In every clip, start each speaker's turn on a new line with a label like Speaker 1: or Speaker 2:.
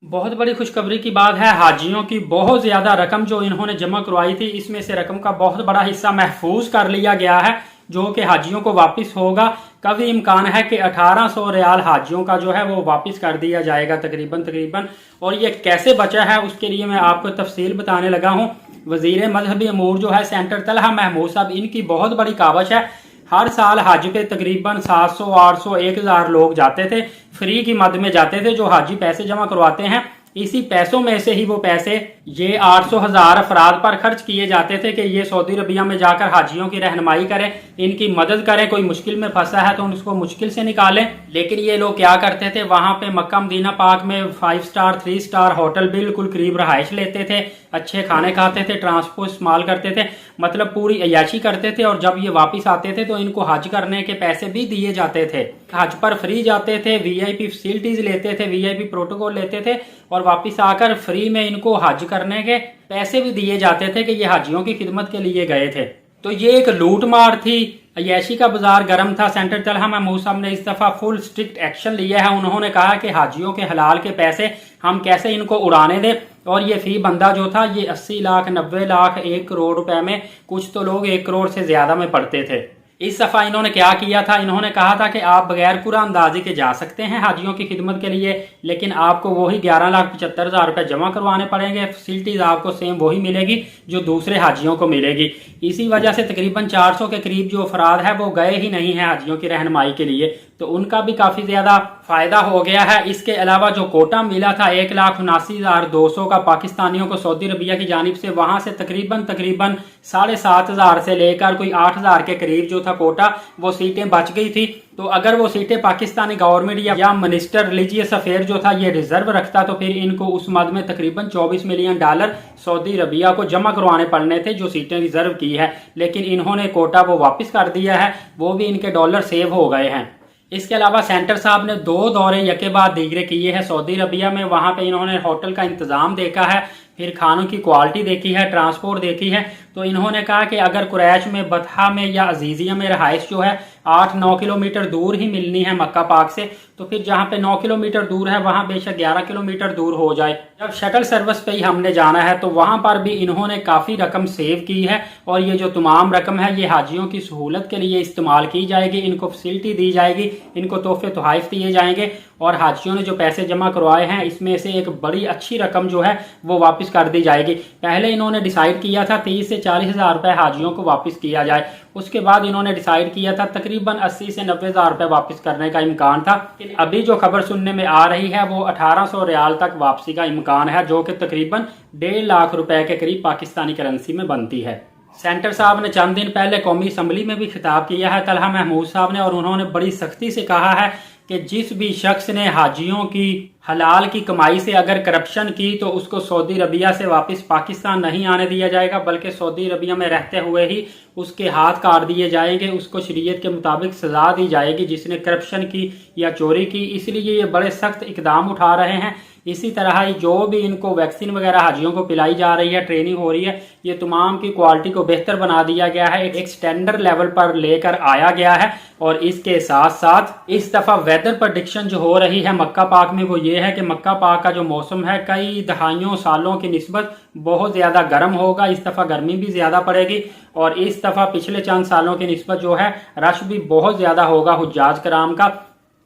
Speaker 1: बहुत बड़ी खुशखबरी की बात है, हाजियों की बहुत ज़्यादा रकम जो इन्होंने जमा करवाई थी, इसमें से रकम का बहुत बड़ा हिस्सा महफूज कर लिया गया है, जो कि हाजियों को वापस होगा। कभी इम्कान है कि 1800 रियाल हाजियों का जो है वो वापस कर दिया जाएगा तकरीबन। और ये कैसे बचा है उसके लिए मैं आपको तफसील बताने लगा हूँ। वजीर मजहबी अमूर जो है सेंटर तलहा महमूद साहब, इनकी बहुत बड़ी कावश है। हर साल हज पे तकरीबन 700, 800, 1000 लोग जाते थे, फ्री की मद में जाते थे। जो हाजी पैसे जमा करवाते हैं, इसी पैसों में से ही वो पैसे ये 800,000 अफराद पर खर्च किए जाते थे कि ये सऊदी अरबिया में जाकर हाजियों की रहनुमाई करें, इनकी मदद करें, कोई मुश्किल में फंसा है तो उसको मुश्किल से निकालें। लेकिन ये लोग क्या करते थे, वहां पे मक्का मदीना पाक में 5 स्टार 3 स्टार होटल बिल्कुल करीब रहाइश लेते थे, अच्छे खाने खाते थे, ट्रांसपोर्ट इस्तेमाल करते थे, मतलब पूरी अयाशी करते थे। और जब ये वापस आते थे तो इनको हज करने के पैसे भी दिए जाते थे। हज पर फ्री जाते थे, वीआईपी फैसिलिटीज लेते थे, वीआईपी प्रोटोकॉल लेते थे, और वापस आकर फ्री में इनको हज करने के पैसे भी दिए जाते थे कि ये हाजियों की खिदमत के लिए गए थे। तो ये एक लूट मार थी, अय्याशी का बाजार गर्म था। सेंटर तलहा महमूद साहब ने इस दफा फुल स्ट्रिक्ट एक्शन लिया है। उन्होंने कहा कि हाजियों के हलाल के पैसे हम कैसे इनको उड़ाने दें। और ये फी बंदा जो था ये 80 लाख, 90 लाख, 1 करोड़ रुपए में, कुछ तो लोग 1 करोड़ से ज्यादा में पढ़ते थे। इस दफा इन्होंने क्या किया था, इन्होंने कहा था कि आप बगैर कुरा अंदाजी के जा सकते हैं हाजियों की खिदमत के लिए, लेकिन आपको वही 11,75,000 रुपए जमा करवाने पड़ेंगे। फैसिलिटीज आपको सेम वही मिलेगी जो दूसरे हाजियों को मिलेगी। इसी वजह से तकरीबन 400 के करीब जो अफराद है वो गए ही नहीं है हाजियों की रहनुमाई के लिए, तो उनका भी काफी ज्यादा फायदा हो गया है। इसके अलावा जो कोटा मिला था 1,79,200 का पाकिस्तानियों को सऊदी अरबिया की जानिब से, वहां से तकरीबन 7,500 से लेकर कोई 8,000 के करीब जो था कोटा, वो सीटें बच गई थी। तो अगर वो सीटें पाकिस्तानी गवर्नमेंट या मिनिस्टर रिलीजियस अफेयर जो था ये रिजर्व रखता, तो फिर इनको उस मद में तकरीबन $24 मिलियन सऊदी अरबिया को जमा करवाने पड़ने थे जो सीटें रिजर्व की है। लेकिन इन्होंने कोटा वो वापस कर दिया है, वो भी इनके डॉलर सेव हो गए हैं। इसके अलावा सेंटर साहब ने 2 दौरे यके बाद दीगरे किए हैं सऊदी अरबिया में। वहां पे इन्होंने होटल का इंतजाम देखा है, फिर खानों की क्वालिटी देखी है, ट्रांसपोर्ट देखी है। तो इन्होंने कहा कि अगर कुरैश में, बतहा में या अजीजिया में रहाइश जो है 8-9 किलोमीटर दूर ही मिलनी है मक्का पाक से, तो फिर जहाँ पे 9 किलोमीटर दूर है वहां बेशक 11 किलोमीटर दूर हो जाए। जब शटल सर्विस पे ही हमने जाना है तो वहां पर भी इन्होंने काफी रकम सेव की है। और ये जो तमाम रकम है ये हाजियों की सहूलत के लिए इस्तेमाल की जाएगी, इनको फैसिलिटी दी जाएगी, इनको तोहफे तोहाइफ दिए जाएंगे। और हाजियों ने जो पैसे जमा करवाए हैं इसमें से एक बड़ी अच्छी रकम जो है वो वापस कर दी जाएगी। पहले इन्होंने डिसाइड किया था 30 से 40 हजार रुपए हाजियों को वापस किया जाए, उसके बाद इन्होंने डिसाइड किया था तकरीबन 80 से 90 हजार रुपए वापस करने का इम्कान था। अभी जो खबर सुनने में आ रही है वो 1800 रियाल तक वापसी का इम्कान है, जो कि तकरीबन 1.5 लाख रुपए के करीब पाकिस्तानी करेंसी में बनती है। सेंटर साहब ने चंद दिन पहले कौमी असम्बली में भी खिताब किया है तलहा महमूद साहब ने, और उन्होंने बड़ी सख्ती से कहा है कि जिस भी शख्स ने हाजियों की हलाल की कमाई से अगर करप्शन की तो उसको सऊदी अरबिया से वापस पाकिस्तान नहीं आने दिया जाएगा, बल्कि सऊदी अरबिया में रहते हुए ही उसके हाथ काट दिए जाएंगे, उसको शरीयत के मुताबिक सजा दी जाएगी जिसने करप्शन की या चोरी की। इसलिए ये बड़े सख्त इकदाम उठा रहे हैं। इसी तरह ही जो भी इनको वैक्सीन वगैरह हाजियों को पिलाई जा रही है, ट्रेनिंग हो रही है, ये तमाम की क्वालिटी को बेहतर बना दिया गया है, एक स्टैंडर्ड लेवल पर लेकर आया गया है। और इसके साथ साथ इस दफा वेदर प्रेडिक्शन जो हो रही है मक्का पाक में वो ये है कि मक्का पाक का जो मौसम है कई दहाइयों सालों की निस्बत बहुत ज्यादा गर्म होगा। इस दफा गर्मी भी ज्यादा पड़ेगी, और इस दफा पिछले चंद सालों की निस्बत जो है रश भी बहुत ज्यादा होगा हुज्जाज कराम का।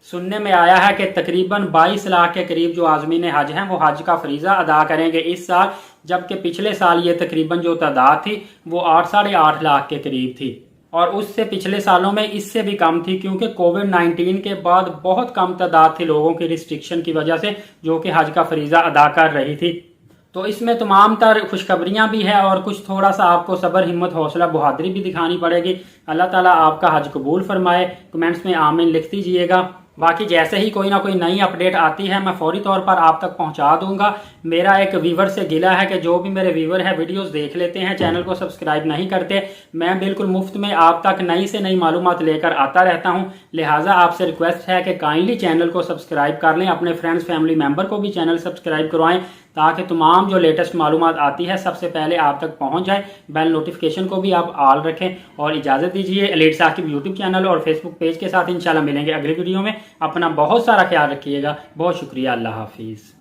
Speaker 1: सुनने में आया है कि तकरीबन 22 लाख के करीब जो आज़मीन हज हैं वो हज का फरीजा अदा करेंगे इस साल, जबकि पिछले साल ये तकरीबन जो तादाद थी वो 8-8.5 लाख के करीब थी, और उससे पिछले सालों में इससे भी कम थी, क्योंकि कोविड-19 के बाद बहुत कम तादाद थी लोगों की रिस्ट्रिक्शन की वजह से जो कि हज का फरीजा अदा कर रही थी। तो इसमें तमाम तर खुशखबरियां भी है और कुछ थोड़ा सा आपको सब्र, हिम्मत, हौसला, बहादुरी भी दिखानी पड़ेगी। अल्लाह ताला आपका हज कबूल फरमाए। कमेंट्स में आमीन लिख दीजिएगा। बाकी जैसे ही कोई ना कोई नई अपडेट आती है मैं फौरी तौर पर आप तक पहुंचा दूंगा। मेरा एक व्यूवर से गिला है कि जो भी मेरे व्यूवर है वीडियोस देख लेते हैं, चैनल को सब्सक्राइब नहीं करते। मैं बिल्कुल मुफ्त में आप तक नई से नई मालूमात लेकर आता रहता हूं, लिहाजा आपसे रिक्वेस्ट है कि काइंडली चैनल को सब्सक्राइब कर लें, अपने फ्रेंड्स फैमिली मेंबर को भी चैनल सब्सक्राइब करवाएं, ताकि तमाम जो लेटेस्ट मालूमात आती है सबसे पहले आप तक पहुंच जाए। बेल नोटिफिकेशन को भी आप ऑल रखें। और इजाज़त दीजिए, एलीट साकिब यूट्यूब चैनल और फेसबुक पेज के साथ इंशाल्लाह मिलेंगे अगली वीडियो में। अपना बहुत सारा ख्याल रखिएगा। बहुत शुक्रिया। अल्लाह हाफिज़।